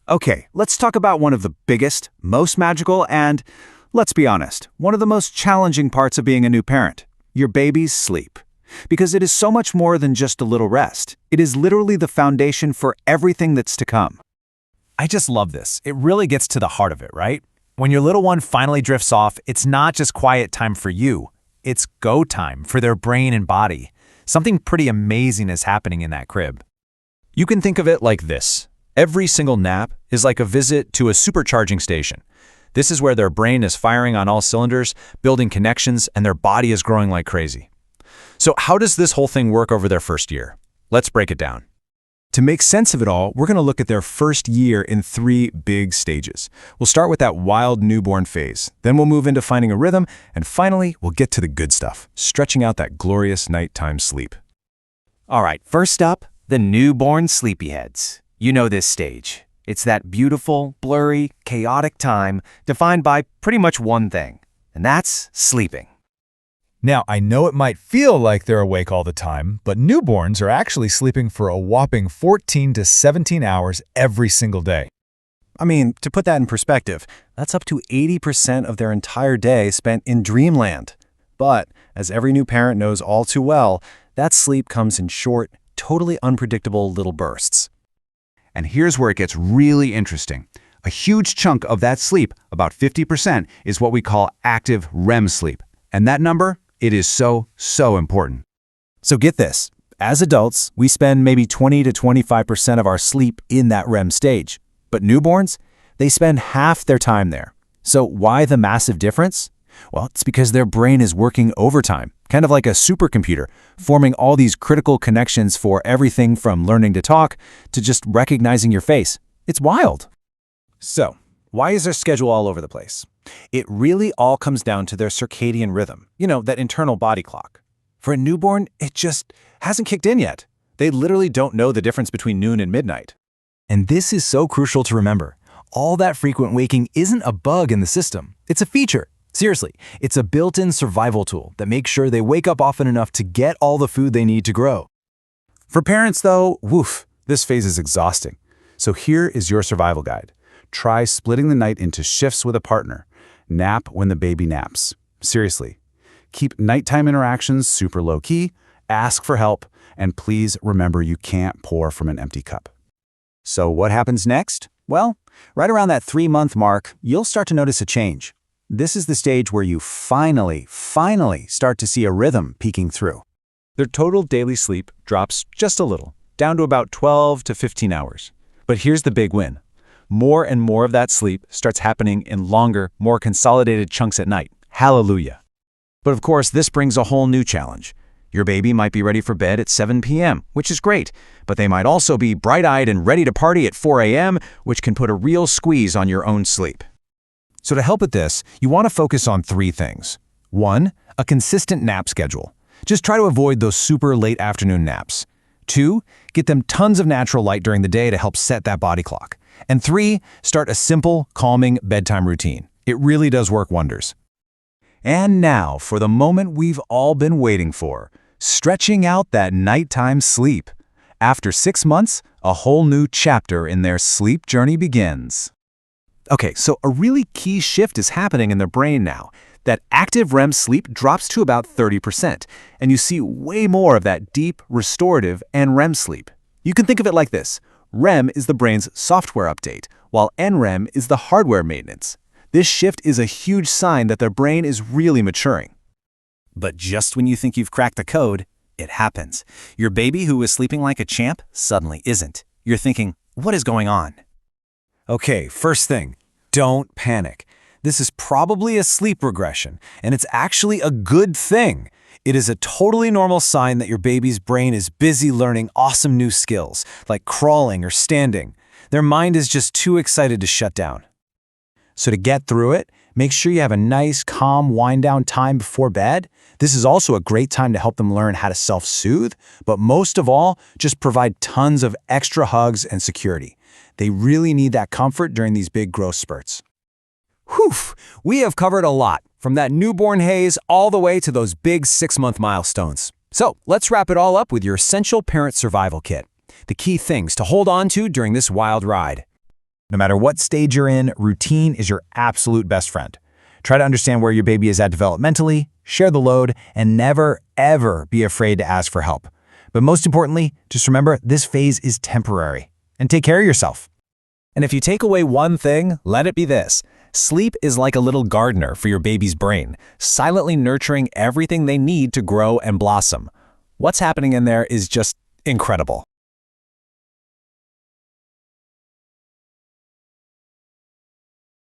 Okay, let's talk about one of the biggest, most magical, and, let's be honest, one of the most challenging parts of being a new parent, your baby's sleep. Because it is so much more than just a little rest. It is literally the foundation for everything that's to come. I just love this. It really gets to the heart of it, right? When your little one finally drifts off, it's not just quiet time for you. It's go time for their brain and body. Something pretty amazing is happening in that crib. You can think of it like this. Every single nap is like a visit to a supercharging station. This is where their brain is firing on all cylinders, building connections, and their body is growing like crazy. So how does this whole thing work over their first year? Let's break it down. To make sense of it all, we're going to look at their first year in 3 big stages. We'll start with that wild newborn phase. Then we'll move into finding a rhythm, and finally, we'll get to the good stuff, stretching out that glorious nighttime sleep. All right, first up, the newborn sleepyheads. You know this stage. It's that beautiful, blurry, chaotic time defined by pretty much one thing, and that's sleeping. Now, I know it might feel like they're awake all the time, but newborns are actually sleeping for a whopping 14 to 17 hours every single day. I mean, to put that in perspective, that's up to 80% of their entire day spent in dreamland. But, as every new parent knows all too well, that sleep comes in short, totally unpredictable little bursts. And here's where it gets really interesting. A huge chunk of that sleep, about 50%, is what we call active REM sleep. And that number? It is so important. So get this. As adults, we spend maybe 20 to 25% of our sleep in that REM stage. But newborns, they spend half their time there. So why the massive difference? Well, it's because their brain is working overtime, kind of like a supercomputer, forming all these critical connections for everything from learning to talk to just recognizing your face. It's wild. So, why is their schedule all over the place? It really all comes down to their circadian rhythm, that internal body clock. For a newborn, it just hasn't kicked in yet. They literally don't know the difference between noon and midnight. And this is so crucial to remember. All that frequent waking isn't a bug in the system. It's a feature. Seriously, it's a built-in survival tool that makes sure they wake up often enough to get all the food they need to grow. For parents, though, this phase is exhausting. So here is your survival guide. Try splitting the night into shifts with a partner. Nap when the baby naps. Seriously. Keep nighttime interactions super low-key, ask for help, and please remember you can't pour from an empty cup. So what happens next? Well, right around that 3-month mark, you'll start to notice a change. This is the stage where you finally start to see a rhythm peeking through. Their total daily sleep drops just a little, down to about 12 to 15 hours. But here's the big win. More and more of that sleep starts happening in longer, more consolidated chunks at night. Hallelujah. But of course, this brings a whole new challenge. Your baby might be ready for bed at 7 p.m., which is great, but they might also be bright-eyed and ready to party at 4 a.m., which can put a real squeeze on your own sleep. So to help with this, you want to focus on 3 things. 1, a consistent nap schedule. Just try to avoid those super late afternoon naps. 2, get them tons of natural light during the day to help set that body clock. And 3, start a simple, calming bedtime routine. It really does work wonders. And now for the moment we've all been waiting for, stretching out that nighttime sleep. After 6 months, a whole new chapter in their sleep journey begins. Okay, so a really key shift is happening in their brain now. That active REM sleep drops to about 30%, and you see way more of that deep, restorative, and REM sleep. You can think of it like this. REM is the brain's software update, while NREM is the hardware maintenance. This shift is a huge sign that their brain is really maturing. But just when you think you've cracked the code, it happens. Your baby who was sleeping like a champ suddenly isn't. You're thinking, what is going on? Okay, first thing, don't panic. This is probably a sleep regression, and it's actually a good thing. It is a totally normal sign that your baby's brain is busy learning awesome new skills, like crawling or standing. Their mind is just too excited to shut down. So to get through it, make sure you have a nice, calm wind-down time before bed. This is also a great time to help them learn how to self-soothe, but most of all, just provide tons of extra hugs and security. They really need that comfort during these big growth spurts. Whew! We have covered a lot, from that newborn haze all the way to those big 6-month milestones. So let's wrap it all up with your essential parent survival kit. The key things to hold on to during this wild ride. No matter what stage you're in, routine is your absolute best friend. Try to understand where your baby is at developmentally, share the load, and never, ever be afraid to ask for help. But most importantly, just remember this phase is temporary. And take care of yourself. And if you take away one thing, let it be this. Sleep is like a little gardener for your baby's brain, silently nurturing everything they need to grow and blossom. What's happening in there is just incredible.